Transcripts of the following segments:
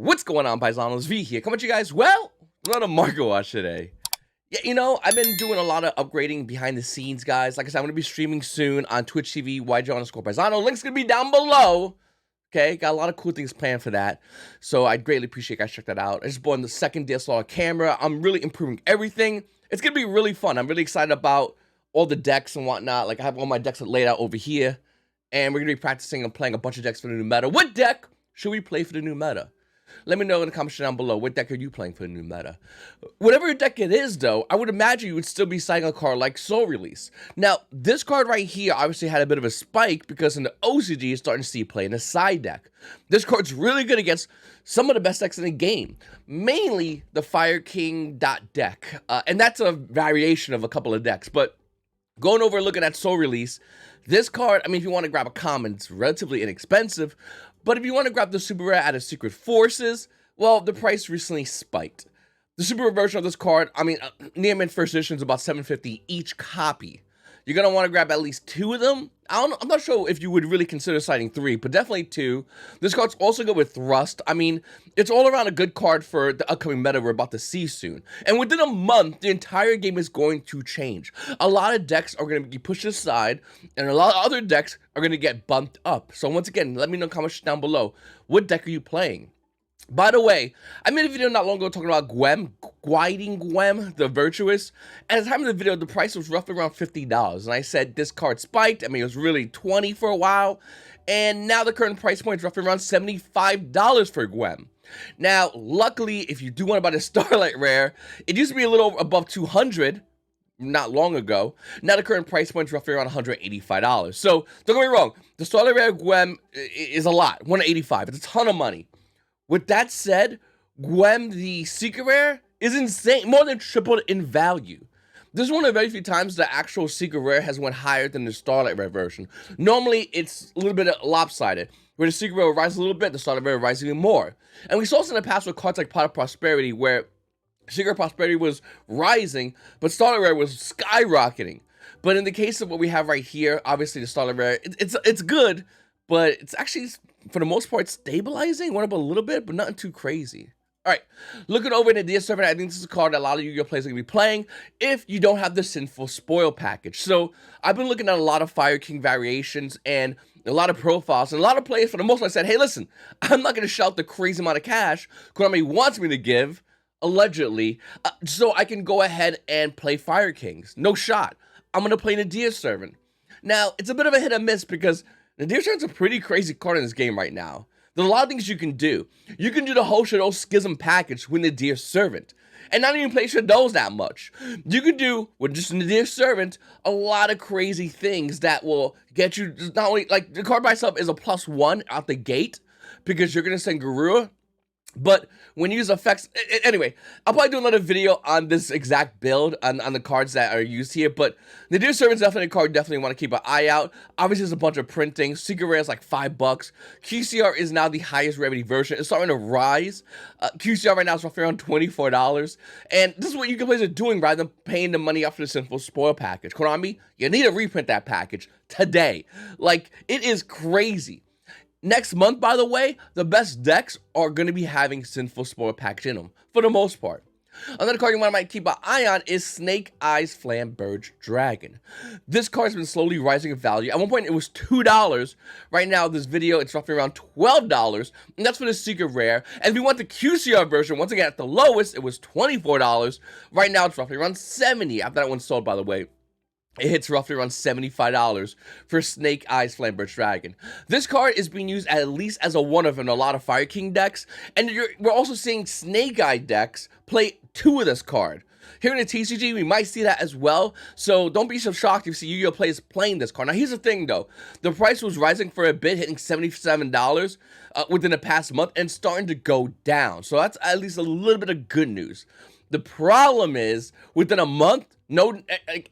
What's going on, Paisanos? V here, coming at you guys. Well, we're on a market watch today. Yeah, I've been doing a lot of upgrading behind the scenes, guys. Like I said, I'm going to be streaming soon on Twitch TV, YGOPaisano. Link's going to be down below. Okay, got a lot of cool things planned for that. So I'd greatly appreciate you guys check that out. I just bought the second DSLR camera. I'm really improving everything. It's going to be really fun. I'm really excited about all the decks and whatnot. Like, I have all my decks laid out over here. And we're going to be practicing and playing a bunch of decks for the new meta. What deck should we play for the new meta? Let me know in the comments down below, what deck are you playing for the new meta? Whatever deck it is, though, I would imagine you would still be citing a card like Soul Release. Now, this card right here obviously had a bit of a spike because in the OCG, it's starting to see play in a side deck. This card's really good against some of the best decks in the game, mainly the Fire King deck. And that's a variation of a couple of decks, but going over and looking at Soul Release, this card, I mean, if you want to grab a common, it's relatively inexpensive. But if you want to grab the super rare out of Secret Forces, well, the price recently spiked. The super rare version of this card, I mean, near mint first edition is about $7.50 each copy. You're going to want to grab at least 2 of them. I'm not sure if you would really consider citing 3, but definitely 2. This card's also good with Thrust. I mean, it's all around a good card for the upcoming meta we're about to see soon. And within a month, the entire game is going to change. A lot of decks are going to be pushed aside, and a lot of other decks are going to get bumped up. So once again, let me know in the comments down below. What deck are you playing? By the way, I made a video not long ago talking about Guiding Gwem, the Virtuous. At the time of the video, the price was roughly around $50. And I said this card spiked. I mean, it was really $20 for a while. And now the current price point is roughly around $75 for Gwem. Now, luckily, if you do want to buy the Starlight Rare, it used to be a little above $200 not long ago. Now the current price point is roughly around $185. So, don't get me wrong. The Starlight Rare Gwem is a lot. $185. It's a ton of money. With that said, Gwem, the Secret Rare, is insane, more than tripled in value. This is one of the very few times the actual Secret Rare has went higher than the Starlight Rare version. Normally, it's a little bit lopsided, where the Secret Rare will rise a little bit, the Starlight Rare will rise even more. And we saw this in the past with cards like Pot of Prosperity, where Secret Prosperity was rising, but Starlight Rare was skyrocketing. But in the case of what we have right here, obviously the Starlight Rare, it's good, but it's actually, for the most part, stabilizing. Went up a little bit, but nothing too crazy. All right, looking over in the DS7, I think this is a card that a lot of Yu-Gi-Oh players are going to be playing if you don't have the Sinful Spoil package. So I've been looking at a lot of Fire King variations and a lot of profiles, and a lot of players, for the most part, said, hey, listen, I'm not going to shout the crazy amount of cash Konami wants me to give, allegedly, so I can go ahead and play Fire Kings. No shot. I'm going to play Nadir Servant. Now, it's a bit of a hit and miss because Nadir Servant's a pretty crazy card in this game right now. There's a lot of things you can do. You can do the whole Shadow Schism package with Nadir Servant, and not even play Shadows that much. You can do, with just Nadir Servant, a lot of crazy things that will get you, not only, like, the card by itself is a +1 out the gate, because you're going to send Garura, but when you use effects, anyway, I'll probably do another video on this exact build, on the cards that are used here, but the Nadir Servant's definitely a card you definitely want to keep an eye out. Obviously, there's a bunch of printing. Secret Rare is like $5. QCR is now the highest rarity version. It's starting to rise. QCR right now is roughly around $24, and this is what Yu-Gi-Oh players are doing rather than paying the money off for the Sinful Spoil package. Konami, you need to reprint that package today. Like, it is crazy. Next month, by the way, the best decks are going to be having Sinful Spoil package in them, for the most part. Another card you might keep an eye on is Snake Eyes Flamberge Dragon. This card has been slowly rising in value. At one point, it was $2. Right now, this video, it's roughly around $12, and that's for the Secret Rare. And if you want the QCR version, once again, at the lowest, it was $24. Right now, it's roughly around $70. After that one's sold, by the way, it hits roughly around $75 for Snake Eyes Flamberge Dragon. This card is being used at least as a one-of in a lot of Fire King decks, and we're also seeing Snake Eye decks play 2 of this card. Here in the TCG, we might see that as well, so don't be so shocked if you see Yu-Gi-Oh players playing this card. Now, here's the thing, though. The price was rising for a bit, hitting $77 within the past month, and starting to go down. So that's at least a little bit of good news. The problem is, within a month,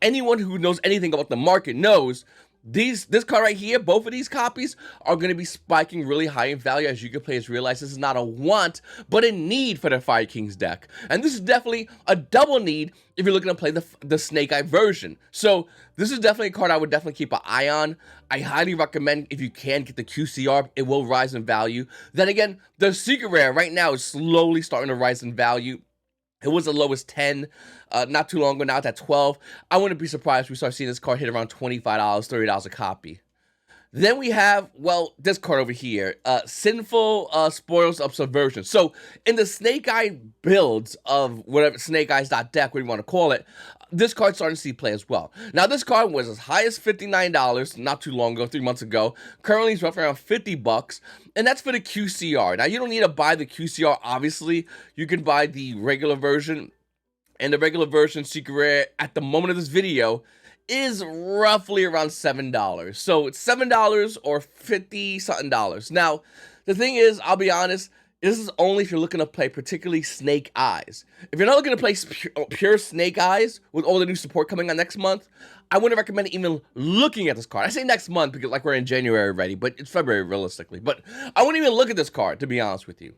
anyone who knows anything about the market knows This card right here, both of these copies are going to be spiking really high in value as YGO players realize this is not a want, but a need for their Fire Kings deck. And this is definitely a double need if you're looking to play the Snake Eye version. So this is definitely a card I would definitely keep an eye on. I highly recommend if you can get the QCR, it will rise in value. Then again, the Secret Rare right now is slowly starting to rise in value. It was as low as 10 not too long ago. Now it's at 12. I wouldn't be surprised if we start seeing this card hit around $25, $30 a copy. Then we have, well, this card over here, Sinful Spoils of Subversion. So in the Snake Eye builds of whatever, Snake Eyes.deck, whatever you want to call it, this card's starting to see play as well. Now, this card was as high as $59 not too long ago, 3 months ago. Currently, it's roughly around $50, and that's for the QCR. Now, you don't need to buy the QCR, obviously. You can buy the regular version, and the regular version Secret Rare, at the moment of this video, is roughly around $7. So, it's $7 or $50-something dollars. Now, the thing is, I'll be honest, this is only if you're looking to play particularly Snake Eyes. If you're not looking to play pure Snake Eyes with all the new support coming on next month, I wouldn't recommend even looking at this card. I say next month because like we're in January already, but it's February realistically. But I wouldn't even look at this card, to be honest with you.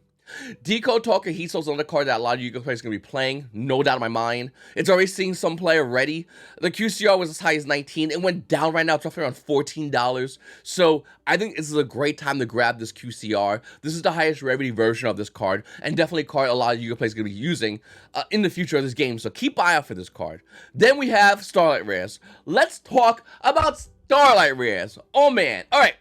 Decode Talker Heat Soul's another card that a lot of YGO players are going to be playing, no doubt in my mind. It's already seen some play already. The QCR was as high as 19. It went down right now. It's roughly around $14. So I think this is a great time to grab this QCR. This is the highest rarity version of this card, and definitely a card a lot of YGO players are going to be using in the future of this game. So keep eye out for this card. Then we have Starlight Rares. Let's talk about Starlight Rares. Oh man. All right.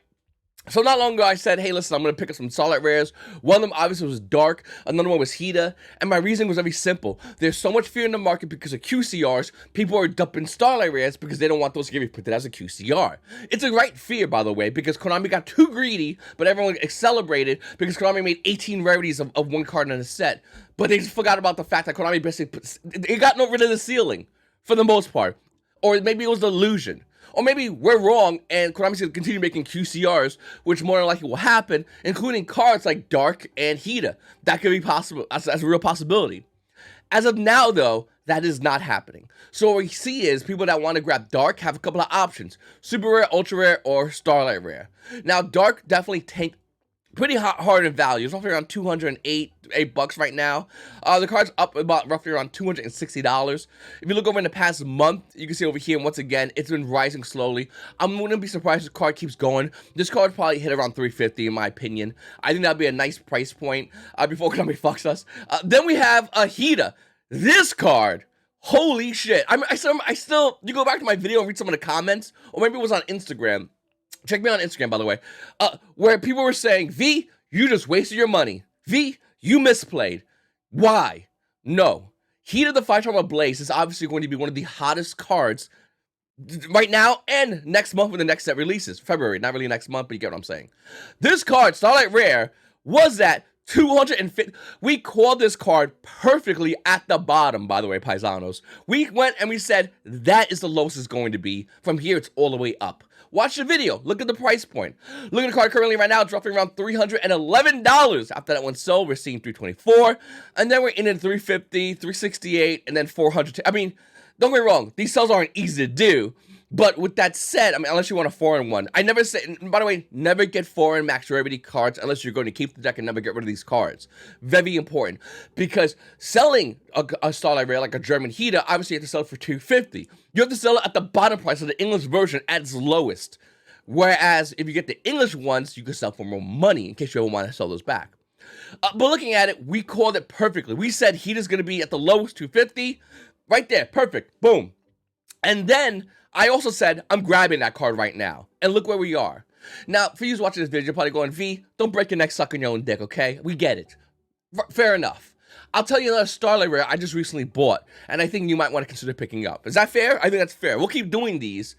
So not long ago, I said, hey, listen, I'm going to pick up some Starlight Rares. One of them obviously was Dark. Another one was Hida. And my reasoning was very simple. There's so much fear in the market because of QCRs. People are dumping Starlight Rares because they don't want those to get reprinted as a QCR. It's a right fear, by the way, because Konami got too greedy, but everyone celebrated because Konami made 18 rarities of one card in a set. But they just forgot about the fact that Konami basically it got rid of the ceiling for the most part. Or maybe it was the illusion. Or maybe we're wrong and Konami's going to continue making QCRs, which more than likely will happen, including cards like Dark and Hida. That could be possible. That's a real possibility. As of now, though, that is not happening. So what we see is people that want to grab Dark have a couple of options. Super Rare, Ultra Rare, or Starlight Rare. Now, Dark definitely tanked pretty hard in value. It's roughly around $208 right now. The card's up about roughly around $260. If you look over in the past month, you can see over here, and once again, it's been rising slowly. I'm going to be surprised if the card keeps going. This card probably hit around $350 in my opinion. I think that'd be a nice price point before Konami fucks us. Then we have Hida. This card, holy shit. I still, you go back to my video and read some of the comments, or maybe it was on Instagram. Check me on Instagram, by the way, where people were saying, V, you just wasted your money. V, you misplayed. Why? No. Hida the Fire Charm Blaze is obviously going to be one of the hottest cards right now and next month when the next set releases. February, not really next month, but you get what I'm saying. This card, Starlight Rare, was at 250. We called this card perfectly at the bottom, by the way, Paisanos. We went and we said that is the lowest it's going to be. From here, it's all the way up. Watch the video. Look at the price point. Look at the card currently right now. It's roughly around $311. After that one sold, we're seeing $324. And then we're in at $350, $368, and then $400. I mean, don't get me wrong. These sales aren't easy to do. But with that said, I mean, unless you want a foreign one, I never say, by the way, never get foreign max rarity cards unless you're going to keep the deck and never get rid of these cards. Very important. Because selling a Starlight Rare like a German Hida, obviously you have to sell it for $250. You have to sell it at the bottom price of the English version at its lowest. Whereas if you get the English ones, you can sell for more money in case you ever want to sell those back. But looking at it, we called it perfectly. We said Hida's going to be at the lowest, $250. Right there, perfect. Boom. And then I also said, I'm grabbing that card right now. And look where we are. Now, for you watching this video, you're probably going, V, don't break your neck sucking your own dick, okay? We get it. Fair enough. I'll tell you another Starlight Rare I just recently bought, and I think you might want to consider picking up. Is that fair? I think that's fair. We'll keep doing these,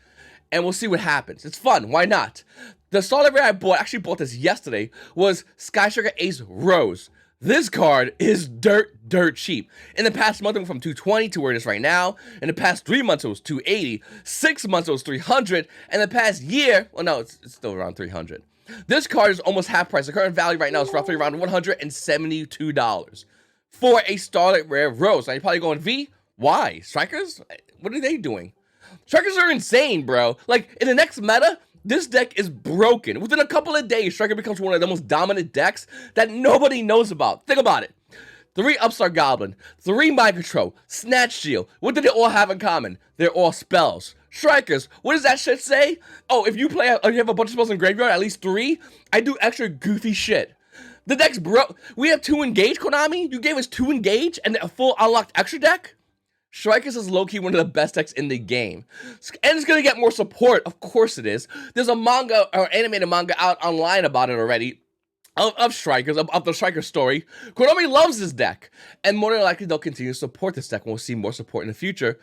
and we'll see what happens. It's fun. Why not? The Starlight Rare I bought, actually bought this yesterday, was Skyshaker Ace Rose. This card is dirt cheap. In the past month, it went from $220 to where it is right now. In the past 3 months, it was $280. 6 months, it was $300. And the past year, well, no, it's still around $300. This card is almost half price. The current value right now is roughly around $172 for a Starlight Rare Rose. Now, you're probably going, V, why? Strikers? What are they doing? Strikers are insane, bro. Like, in the next meta, this deck is broken. Within a couple of days, Striker becomes one of the most dominant decks that nobody knows about. Think about it. 3 Upstart Goblin, 3 Mind Control, Snatch Shield. What do they all have in common? They're all spells. Strikers, what does that shit say? Oh, if you have a bunch of spells in graveyard, at least 3, I do extra goofy shit. The deck's broke. We have 2 Engage, Konami? You gave us 2 Engage and a full unlocked extra deck? Strikers is low-key one of the best decks in the game. And it's gonna get more support, of course it is. There's a manga, or animated manga out online about it already. Of Strikers, of the Striker story. Konami loves this deck, and more than likely they'll continue to support this deck, and we'll see more support in the future.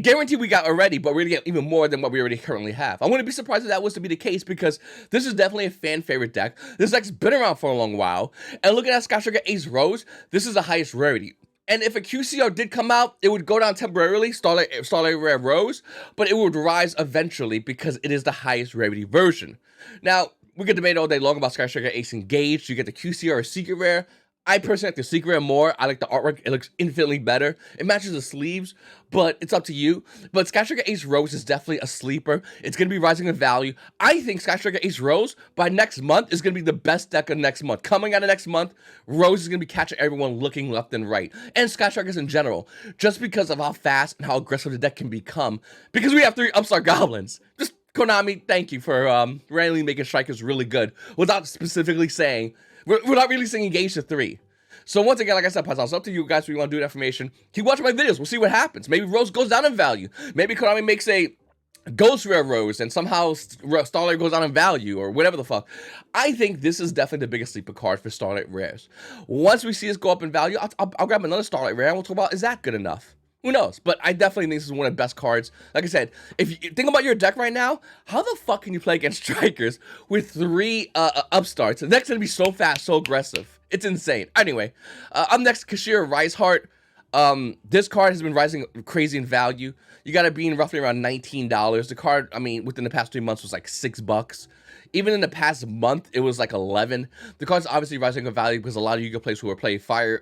Guaranteed we got already, but we're gonna get even more than what we already currently have. I wouldn't be surprised if that was to be the case, because this is definitely a fan favorite deck. This deck's been around for a long while, and looking at Sky Striker Ace Rose, this is the highest rarity. And if a QCR did come out, it would go down temporarily, Starlight Rare Rose, but it would rise eventually because it is the highest rarity version. Now, we could debate all day long about Sky Striker Ace Engaged. You get the QCR or Secret Rare. I personally like the Secret Rare more. I like the artwork. It looks infinitely better. It matches the sleeves, but it's up to you. But Sky Striker Ace Rose is definitely a sleeper. It's going to be rising in value. I think Sky Striker Ace Rose, by next month, is going to be the best deck of next month. Coming out of next month, Rose is going to be catching everyone looking left and right. And Sky Strikers in general, just because of how fast and how aggressive the deck can become. Because we have 3 Upstart Goblins. Just Konami, thank you for randomly making Strikers really good without specifically saying, we're not really saying Engage to 3. So once again, like I said, Paisano, it's up to you guys if you want to do that information. Keep watching my videos. We'll see what happens. Maybe Rose goes down in value. Maybe Konami makes a Ghost Rare Rose and somehow Starlight goes down in value or whatever the fuck. I think this is definitely the biggest sleeper card for Starlight Rares. Once we see this go up in value, I'll grab another Starlight Rare and we'll talk about, is that good enough? Who knows? But I definitely think this is one of the best cards. Like I said, if you think about your deck right now, how the fuck can you play against Strikers with 3 Upstarts? The deck's gonna be so fast, so aggressive. It's insane. Anyway, up next, Kashira Riseheart. This card has been rising crazy in value. You got it being roughly around $19. The card, I mean, within the past 3 months was like $6. Even in the past month, it was like 11. The card's obviously rising in value because a lot of Yu-Gi-Oh players who are playing Fire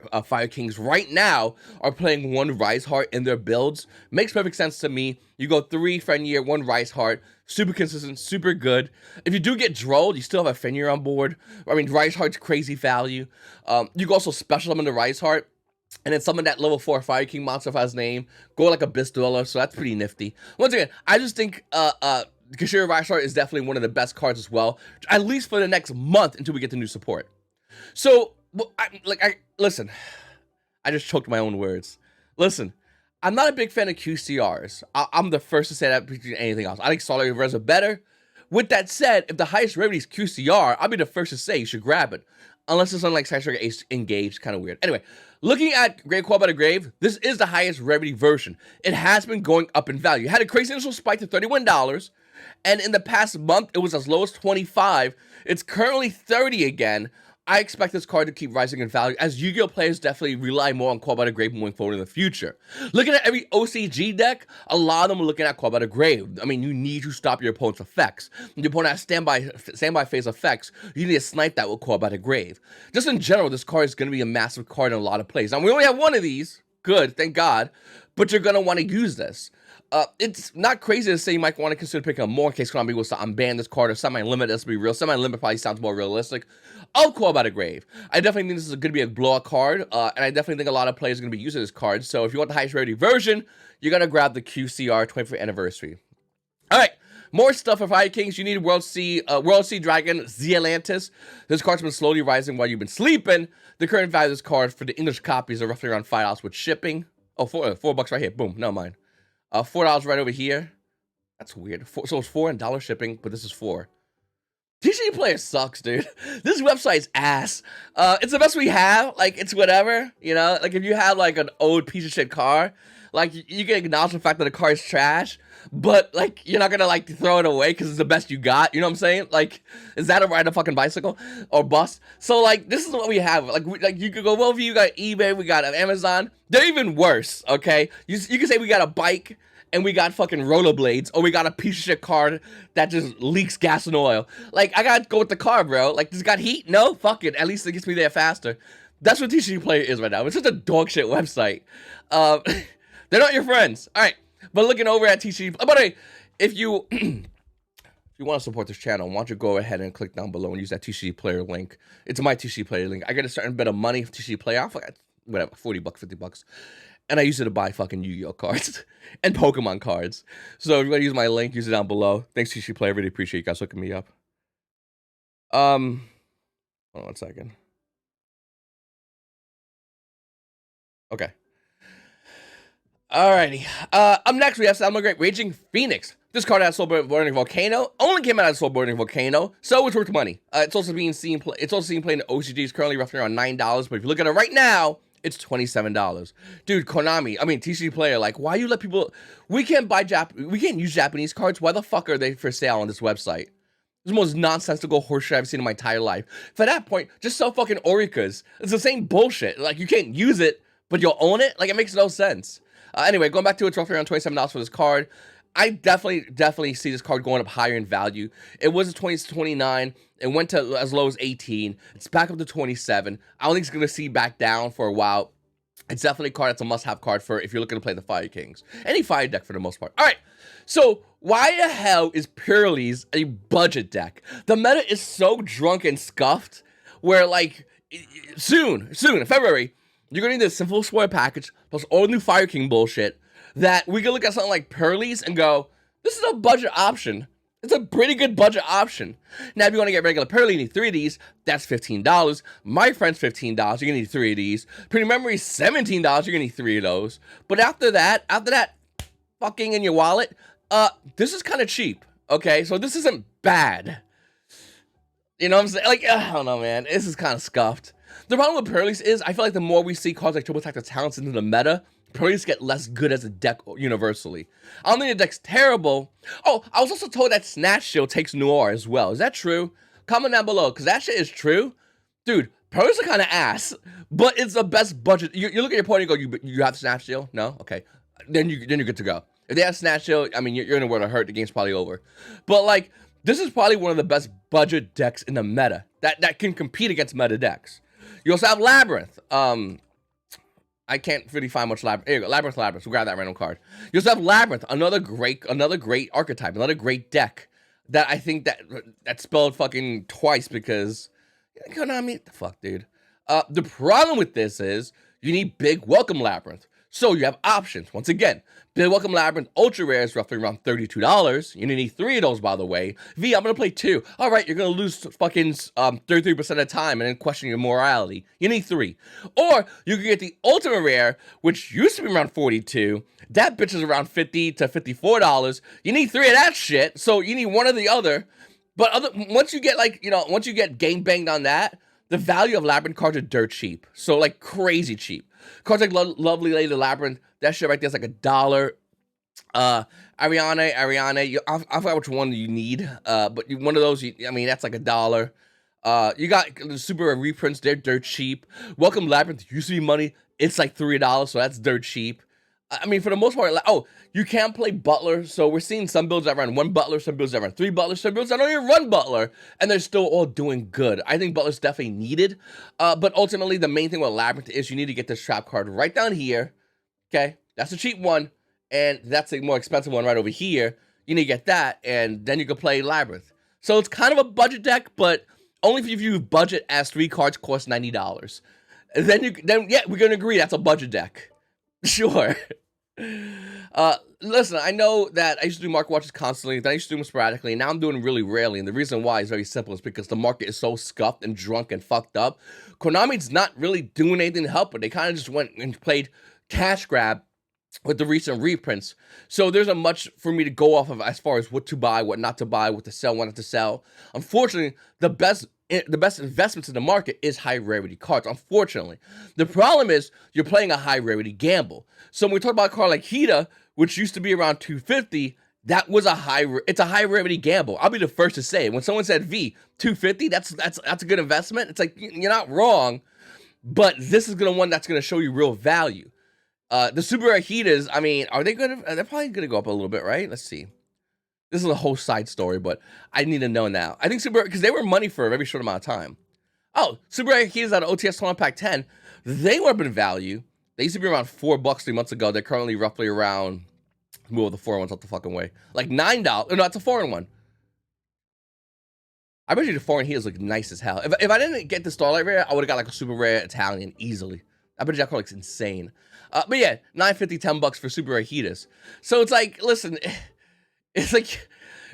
Kings right now are playing 1 Riseheart in their builds. Makes perfect sense to me. You go 3 Fenrir, 1 Riseheart. Super consistent, super good. If you do get Drolled, you still have a Fenrir on board. I mean, Riseheart's crazy value. You can also special summon the Riseheart. And then summon that level 4 Fire King monster for his name. Go like Abyss Dweller, so that's pretty nifty. Once again, I just think Kashira Riseheart is definitely one of the best cards as well. At least for the next month until we get the new support. So, listen. I just choked my own words. Listen, I'm not a big fan of QCRs. I'm the first to say that between anything else. I think Starlight Rares are better. With that said, if the highest rarity is QCR, I'll be the first to say you should grab it. Unless it's unlike Sky Striker Ace Engaged, kind of weird. Anyway, looking at Great Call by the Grave, this is the highest rarity version. It has been going up in value. It had a crazy initial spike to $31, and in the past month, it was as low as $25. It's currently $30 again. I expect this card to keep rising in value as Yu-Gi-Oh players definitely rely more on Call by the Grave moving forward in the future. Looking at every OCG deck, a lot of them are looking at Call by the Grave. I mean, you need to stop your opponent's effects. When your opponent has standby phase effects, you need to snipe that with Call by the Grave. Just in general, this card is going to be a massive card in a lot of plays. Now, we only have one of these. Good, thank God. But you're going to want to use this. It's not crazy to say you might want to consider picking up more in case Konami was to unban this card or semi-limit. Let's be real. Semi-limit probably sounds more realistic. I'll Call by the Grave. I definitely think this is going to be a blowout card, and I definitely think a lot of players are going to be using this card. So if you want the highest rarity version, you're going to grab the QCR 25th anniversary. All right. More stuff for Fire Kings. You need World Sea Dragon, Zealantis. This card's been slowly rising while you've been sleeping. The current value of this card for the English copies are roughly around $5 with shipping. Oh, $4 right here. Boom. Never mind. $4 right over here. That's weird. So it's $4 and dollar shipping, but this is $4. TCG Player sucks, dude. This website's ass. It's the best we have. Like, it's whatever, you know? Like, if you have, like, an old piece of shit car, like, you can acknowledge the fact that the car is trash, but, like, you're not gonna, like, throw it away because it's the best you got. You know what I'm saying? Like, is that a ride a fucking bicycle or bus? So, like, this is what we have. Like you could go, well, you got eBay, we got Amazon. They're even worse, okay? You can say we got a bike and we got fucking rollerblades, or we got a piece of shit car that just leaks gas and oil. Like, I gotta go with the car, bro. Like, does it got heat? No? Fuck it. At least it gets me there faster. That's what TCG Player is right now. It's just a dog shit website. They're not your friends. All right. But looking over at TCG, by the way, if you if you want to support this channel, why don't you go ahead and click down below and use that TCG player link. It's my TCG player link. I get a certain bit of money for TCG player. I forgot, whatever, 40 bucks, 50 bucks. And I use it to buy fucking Yu-Gi-Oh cards and Pokemon cards. So if you want to use my link, use it down below. Thanks, TCG player. I really appreciate you guys hooking me up. Hold on 1 second. Okay. Alrighty. Up next, we have Salmon Great Raging Phoenix. This card has Soul Burning Volcano. Only came out as Soul Burning Volcano, so it's worth money. It's also being seen. It's also seen playing in OCGs, currently roughly around $9. But if you look at it right now, it's $27. Dude, Konami. I mean, TCG player. Like, why you let people? We can't buy We can't use Japanese cards. Why the fuck are they for sale on this website? It's the most nonsensical horseshit I've seen in my entire life. For that point, just sell fucking Orikas. It's the same bullshit. Like, you can't use it, but you'll own it. Like, it makes no sense. Anyway, going back to it, it's roughly around $27 for this card. I definitely see this card going up higher in value. It was a 29. It went to as low as 18. It's back up to 27. I don't think it's going to see back down for a while. It's definitely a card that's a must-have card for if you're looking to play the Fire Kings. Any Fire deck for the most part. All right, so why the hell is Purley's a budget deck? The meta is so drunk and scuffed where, like, soon, in February, you're going to need this simple spoiler package plus all new Fire King bullshit that we can look at something like Purley's and go, this is a budget option. It's a pretty good budget option. Now, if you want to get regular Purley, you need 3 of these. That's $15. My friend's $15. You're going to need 3 of these. Pretty Memory, $17. You're going to need 3 of those. But after that, fucking in your wallet, this is kind of cheap. Okay, so this isn't bad. You know what I'm saying? Like, I don't know, man. This is kind of scuffed. The problem with Purley's is I feel like the more we see cards like Triple Tactic Talents into the meta, Purley's get less good as a deck universally. I don't think the deck's terrible. Oh, I was also told that Snatch Shield takes Noir as well. Is that true? Comment down below, because that shit is true. Dude, Purley's are kind of ass, but it's the best budget. You look at your point and go, you have Snatch Shield? No? Okay. Then you're good to go. If they have Snatch Shield, I mean, you're in a world of hurt. The game's probably over. But, like, this is probably one of the best budget decks in the meta that can compete against meta decks. You also have Labyrinth. I can't really find much Labyrinth. Here you go, Labyrinth. We'll grab that random card. You also have Labyrinth, another great archetype, another great deck that I think that spelled fucking twice because Konami, the fuck, dude. The problem with this is you need big Welcome Labyrinth. So you have options. Once again, Big Welcome Labyrinth Ultra Rare is roughly around $32. You need 3 of those, by the way. V, I'm going to play 2. All right, you're going to lose fucking 33% of the time and then question your morality. You need 3. Or you can get the Ultimate Rare, which used to be around $42. That bitch is around $50 to $54. You need 3 of that shit, so you need 1 or the other. But once you get, like, once you get game banged on that, the value of Labyrinth cards are dirt cheap. So, like, crazy cheap. Cards like Lovely Lady Labyrinth, that shit right there is like $1. Ariane, I forgot which one you need. But one of those, I mean, that's like $1. You got the super rare reprints, they're dirt cheap. Welcome Labyrinth used to be money. It's like $3, so that's dirt cheap. I mean, for the most part, you can't play Butler, so we're seeing some builds that run 1 Butler, some builds that run 3 Butlers, some builds that don't even run Butler, and they're still all doing good. I think Butler's definitely needed, but ultimately, the main thing with Labyrinth is you need to get this trap card right down here, okay? That's the cheap one, and that's the more expensive one right over here. You need to get that, and then you can play Labyrinth. So it's kind of a budget deck, but only if you budget as 3 cards cost $90. And then yeah, we're going to agree that's a budget deck. Sure. Listen, I know that I used to do market watches constantly, then I used to do them sporadically, and now I'm doing them really rarely, and the reason why is very simple. It's because the market is so scuffed and drunk and fucked up. Konami's not really doing anything to help it. They kind of just went and played cash grab with the recent reprints. So there's a much for me to go off of as far as what to buy, what not to buy, what to sell, what not to sell. Unfortunately, the best investments in the market is high rarity cards, unfortunately. The problem is you're playing a high rarity gamble. So when we talk about a card like Hida, which used to be around $250, that was it's a high rarity gamble. I'll be the first to say it. When someone said V, $250, that's a good investment. It's like, you're not wrong, but this is one that's gonna show you real value. The super rare Hidas, I mean, they're probably gonna go up a little bit, right? Let's see. This is a whole side story, but I need to know now. I think because they were money for a very short amount of time. Oh, Super Rare Keys out of OTS Tournament Pack 10, they went up in value. They used to be around $4 3 months ago. They're currently roughly around Move the foreign ones out the fucking way. Like $9. No, it's a foreign one. I bet you the foreign heaters look nice as hell. If I didn't get the Starlight Rare, I would have got like a super rare Italian easily. I bet you that looks insane. But yeah, $9.50, $10 for super rare heaters. So it's like, listen, it's like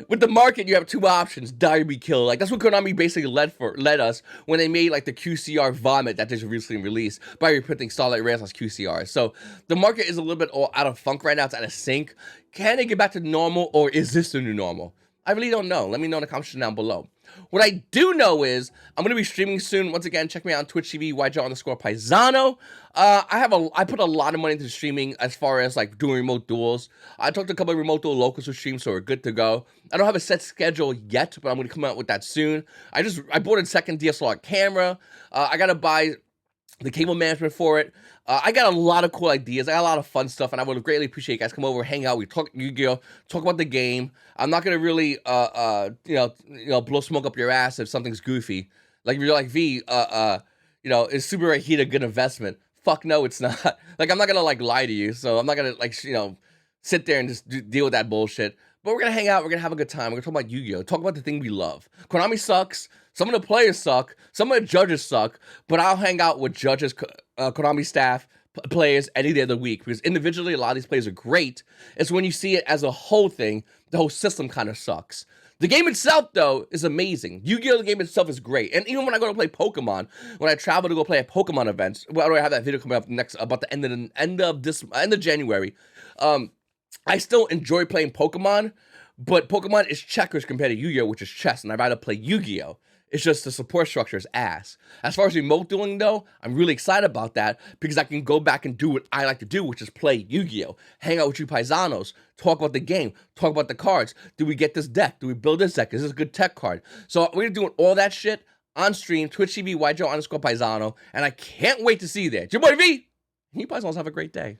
with the market, you have two options: die or be killed. Like that's what Konami basically led us when they made like the QCR vomit that just recently released by reprinting Starlight Rares as QCR. So the market is a little bit all out of funk right now. It's out of sync. Can it get back to normal, or is this the new normal? I really don't know. Let me know in the comments down below. What I do know is I'm going to be streaming soon. Once again, check me out on Twitch TV, YGOPaisano. I put a lot of money into streaming as far as like doing remote duels. I talked to a couple of remote duel locals who stream, so we're good to go. I don't have a set schedule yet, but I'm going to come out with that soon. I bought a second DSLR camera. I got to buy the cable management for it. I got a lot of cool ideas. I got a lot of fun stuff, and I would greatly appreciate you guys come over, hang out, we talk Yu-Gi-Oh, talk about the game. I'm not gonna really, blow smoke up your ass if something's goofy. Like if you're like V, is Super Rare Heat a good investment? Fuck no, it's not. Like I'm not gonna like lie to you, so I'm not gonna like sit there and just deal with that bullshit. But we're gonna hang out. We're gonna have a good time. We're gonna talk about Yu-Gi-Oh, talk about the thing we love. Konami sucks. Some of the players suck. Some of the judges suck. But I'll hang out with judges, Konami staff, players any day of the week. Because individually, a lot of these players are great. It's when you see it as a whole thing, the whole system kind of sucks. The game itself, though, is amazing. Yu-Gi-Oh! The game itself is great. And even when I go to play Pokemon, when I travel to go play at Pokemon events, well, I have that video coming up next about the end of January. I still enjoy playing Pokemon, but Pokemon is checkers compared to Yu-Gi-Oh, which is chess, and I'd rather play Yu-Gi-Oh. It's just the support structure is ass. As far as remote dueling, though, I'm really excited about that because I can go back and do what I like to do, which is play Yu-Gi-Oh, hang out with you paisanos, talk about the game, talk about the cards. Do we get this deck? Do we build this deck? Is this a good tech card? So we're doing all that shit on stream, Twitch TV, YGO_Paisano, and I can't wait to see you there. It's your boy V, and you paisanos have a great day.